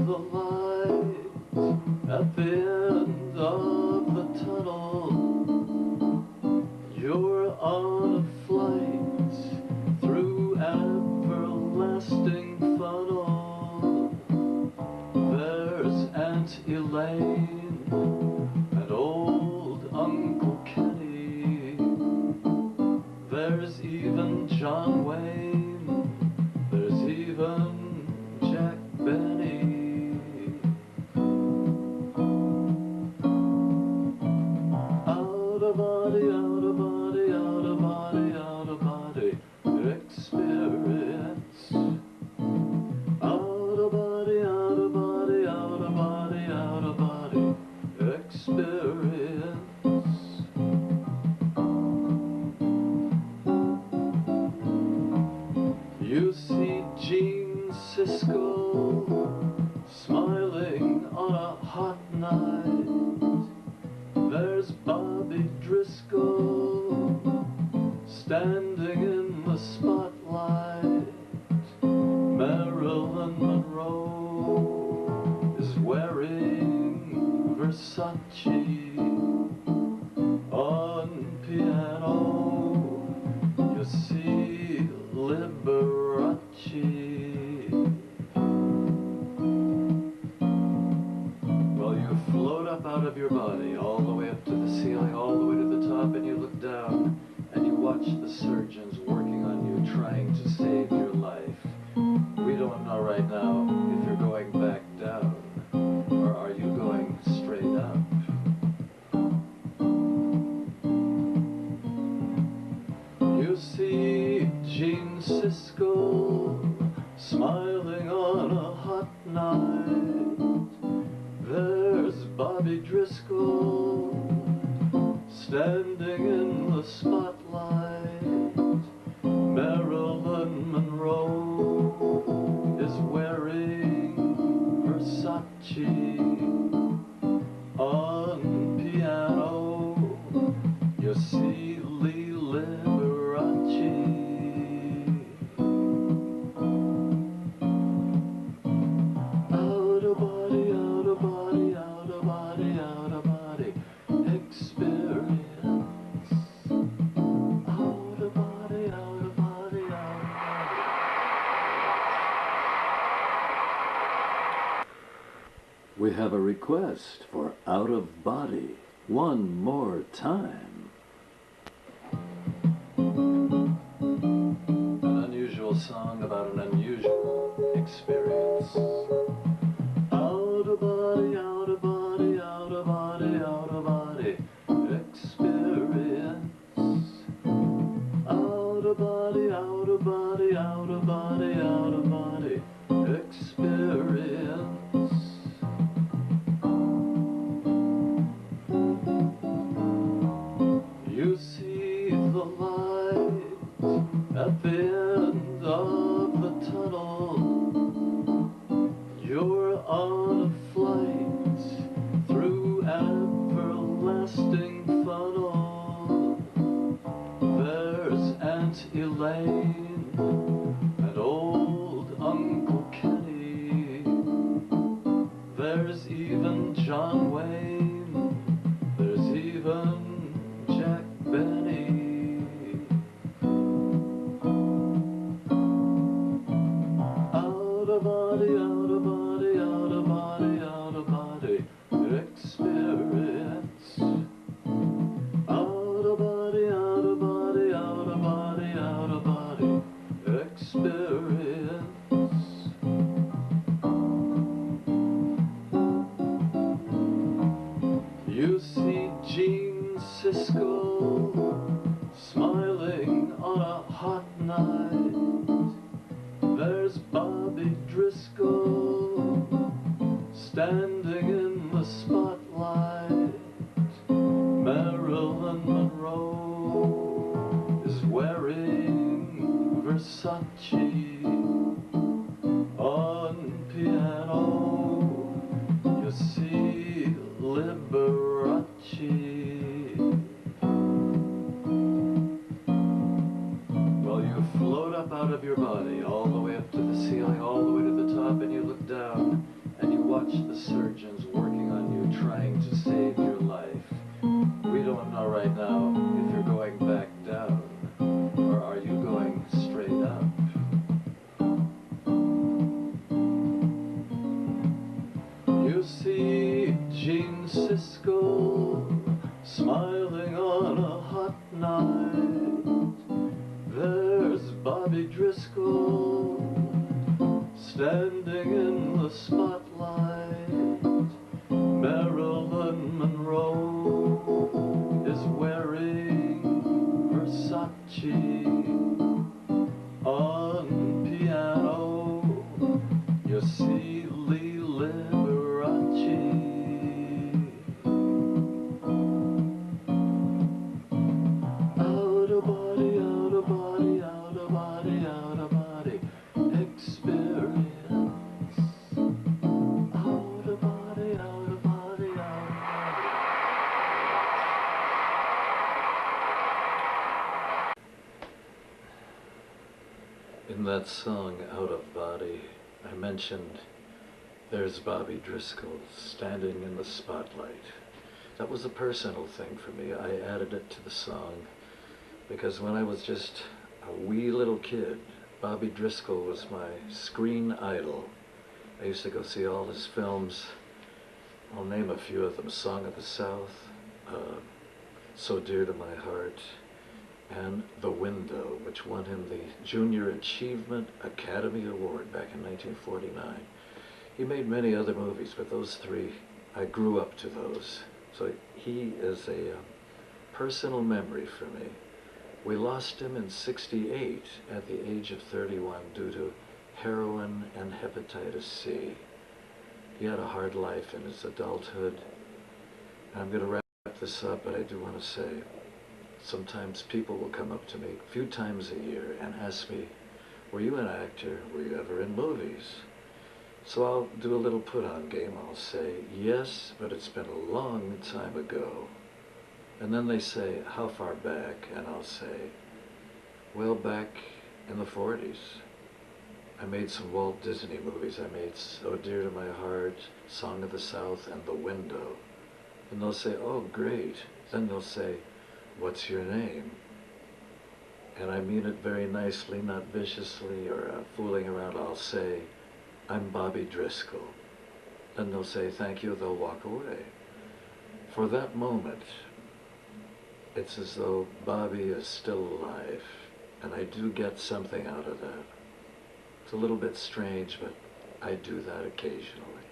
the light at the end of the tunnel. You're on a flight through everlasting funnel. There's Aunt Elaine and old Uncle Kenny. There's even John Wayne. There's even Jack Benny. Out of body, out of body, out of body, out of body experience. Out of body, out of body, out of body, out of body experience. You see Gene Siskell smiling on a hot night. There's Bobby Driscoll standing in the spotlight. Marilyn Monroe is wearing Versace. On piano you see Liberace. Well, you float up out of your body all the way up to the ceiling, all the way to the top, and you look down and you watch the surgeons working on you, trying to save your life. We don't know right now if you're going back down or are you going straight up. You see Gene Siskell smiling on a hot night. There's Bobby Driscoll standing in the spotlight. Marilyn Monroe is wearing Versace. On piano you see Liberace. Out of body, out of body, out of body, out of body experience. Out of body, out of body, out of body. We have a request for Out of Body one more time. An unusual song about an unusual experience. Out of body, out of body, out of body, out of body experience. Out of body, out of body, out of body, out of body experience. You see the light at the end of the tunnel. You're on a flight through everlasting funnel. There's Aunt Elaine and old Uncle Kenny. There's even John Wayne. There's even Jack Benny. Out of body, out of body, out of body, out of body experience. Out of body, out of body, out of body, out of body experience. You see Gene Siskell smiling on a hot night. There's Bobby Driscoll standing in the spotlight. Marilyn Monroe is wearing Versace. On piano you see Liberace. Well, you float up out of your body, all the way up to the ceiling, all the way to the top, and you look down, and you watch the surgeons working on you, trying to save your life. We don't know right now if you're going back down, or are you going straight up? You see Gene Siskell smiling on a hot night. There's Bobby Driscoll standing in the spotlight. Marilyn Monroe is wearing Versace on piano. You see Liberace. Out of body, out of body, out of body, out of body experience. Out of body, out of body, out of body. In that song, Out of Body, I mentioned there's Bobby Driscoll standing in the spotlight. That was a personal thing for me. I added it to the song because when I was just a wee little kid, Bobby Driscoll was my screen idol. I used to go see all his films. I'll name a few of them: Song of the South, So Dear to My Heart, and The Window, which won him the Junior Achievement Academy Award back in 1949. He made many other movies, but those three, I grew up to those. So he is a personal memory for me. We lost him in '68 at the age of 31 due to heroin and hepatitis C. He had a hard life in his adulthood. And I'm going to wrap this up, but I do want to say, sometimes people will come up to me a few times a year and ask me, were you an actor? Were you ever in movies? So I'll do a little put-on game. I'll say, yes, but it's been a long time ago. And then they say, how far back? And I'll say, well, back in the 40s. I made some Walt Disney movies. I made So Dear to My Heart, Song of the South, and The Window. And they'll say, oh, great. Then they'll say, what's your name? And I mean it very nicely, not viciously or fooling around. I'll say, I'm Bobby Driscoll. Then they'll say, thank you, they'll walk away. For that moment, it's as though Bobby is still alive, and I do get something out of that. It's a little bit strange, but I do that occasionally.